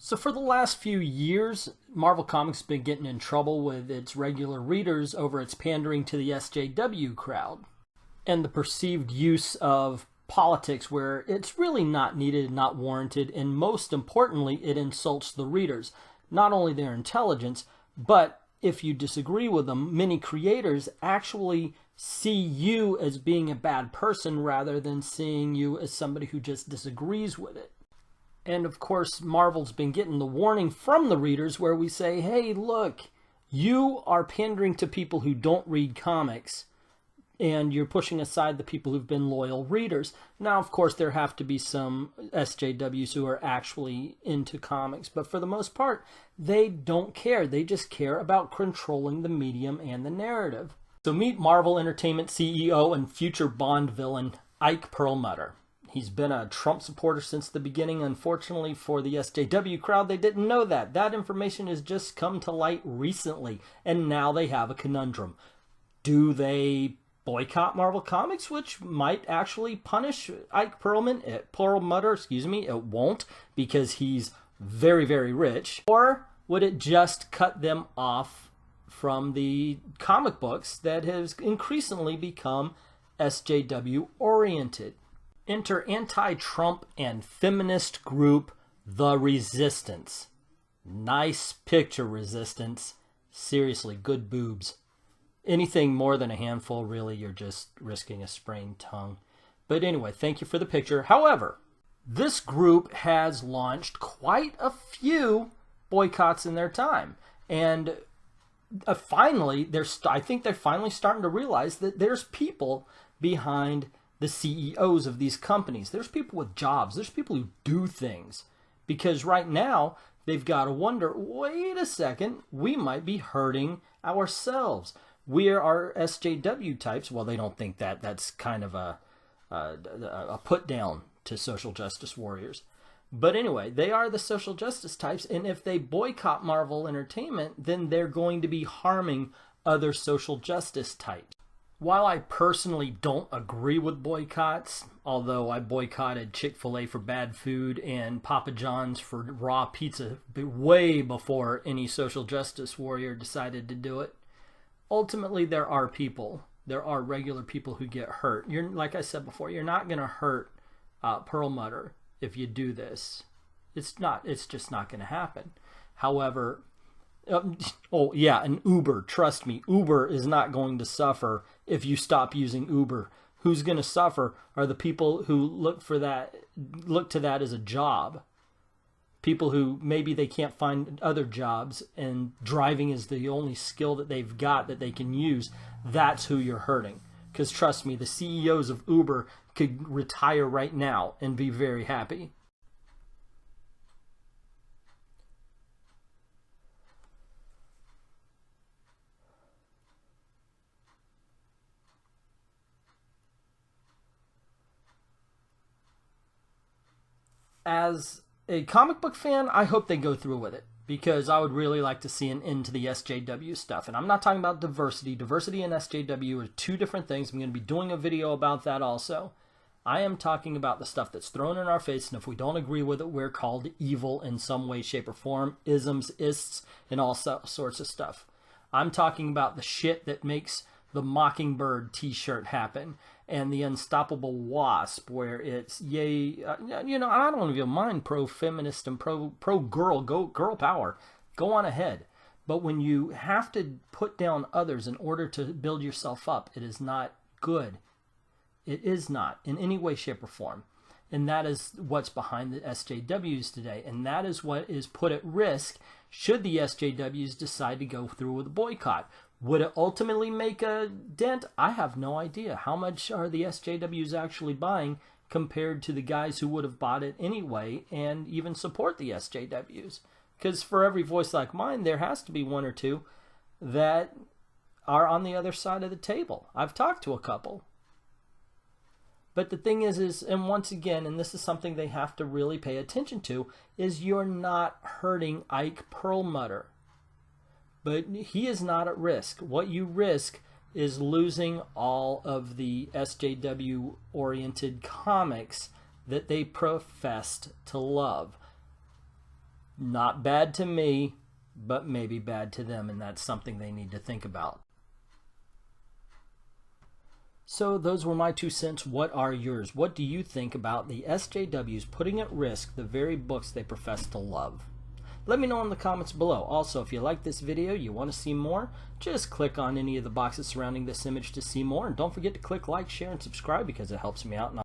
So for the last few years, Marvel Comics has been getting in trouble with its regular readers over its pandering to the SJW crowd and the perceived use of politics where it's really not needed, not warranted, and most importantly, it insults the readers, not only their intelligence, but if you disagree with them, many creators actually see you as being a bad person rather than seeing you as somebody who just disagrees with it. And of course, Marvel's been getting the warning from the readers where we say, hey, look, you are pandering to people who don't read comics, and you're pushing aside the people who've been loyal readers. Now, of course, there have to be some SJWs who are actually into comics, but for the most part, they don't care. They just care about controlling the medium and the narrative. So meet Marvel Entertainment CEO and future Bond villain, Ike Perlmutter. He's been a Trump supporter since the beginning. Unfortunately for the SJW crowd, they didn't know that. That information has just come to light recently, and now they have a conundrum. Do they boycott Marvel Comics, which might actually punish Ike Perlmutter? It won't, because he's very, very rich. Or would it just cut them off from the comic books that has increasingly become SJW-oriented? Enter anti-Trump and feminist group The Resistance. Nice picture, Resistance. Seriously, good boobs. Anything more than a handful, really, you're just risking a sprained tongue. But anyway, thank you for the picture. However, this group has launched quite a few boycotts in their time. And finally, I think they're finally starting to realize that there's people behind the CEOs of these companies. There's people with jobs. There's people who do things. Because right now, they've got to wonder, wait a second, we might be hurting ourselves. We are SJW types. Well, they don't think that. That's kind of a put down to social justice warriors. But anyway, they are the social justice types. And if they boycott Marvel Entertainment, then they're going to be harming other social justice types. While I personally don't agree with boycotts, although I boycotted Chick-fil-A for bad food and Papa John's for raw pizza way before any social justice warrior decided to do it, ultimately there are regular people who get hurt. Like I said before, you're not going to hurt Perlmutter if you do this. It's just not going to happen. However, oh yeah, and Uber, trust me, Uber is not going to suffer if you stop using Uber. Who's going to suffer are the people who look to that as a job. People who maybe they can't find other jobs and driving is the only skill that they've got that they can use. That's who you're hurting. Because trust me, the CEOs of Uber could retire right now and be very happy. As a comic book fan, I hope they go through with it, because I would really like to see an end to the SJW stuff. And I'm not talking about diversity. Diversity and SJW are two different things. I'm going to be doing a video about that also. I am talking about the stuff that's thrown in our face, and if we don't agree with it, we're called evil in some way, shape, or form. Isms, ists, and all sorts of stuff. I'm talking about the shit that makes the Mockingbird t-shirt happen, and the Unstoppable Wasp, where it's yay, I don't even mind pro-feminist and pro-girl, girl power, go on ahead. But when you have to put down others in order to build yourself up, it is not good. It is not, in any way, shape, or form. And that is what's behind the SJWs today, and that is what is put at risk should the SJWs decide to go through with a boycott. Would it ultimately make a dent? I have no idea. How much are the SJWs actually buying compared to the guys who would have bought it anyway and even support the SJWs? Because for every voice like mine, there has to be one or two that are on the other side of the table. I've talked to a couple. But the thing is, and once again, and this is something they have to really pay attention to, is you're not hurting Ike Perlmutter. But he is not at risk. What you risk is losing all of the SJW-oriented comics that they professed to love. Not bad to me, but maybe bad to them, and that's something they need to think about. So those were my 2 cents. What are yours? What do you think about the SJWs putting at risk the very books they profess to love? Let me know in the comments below. Also, if you like this video, you want to see more, just click on any of the boxes surrounding this image to see more. And don't forget to click like, share, and subscribe because it helps me out. And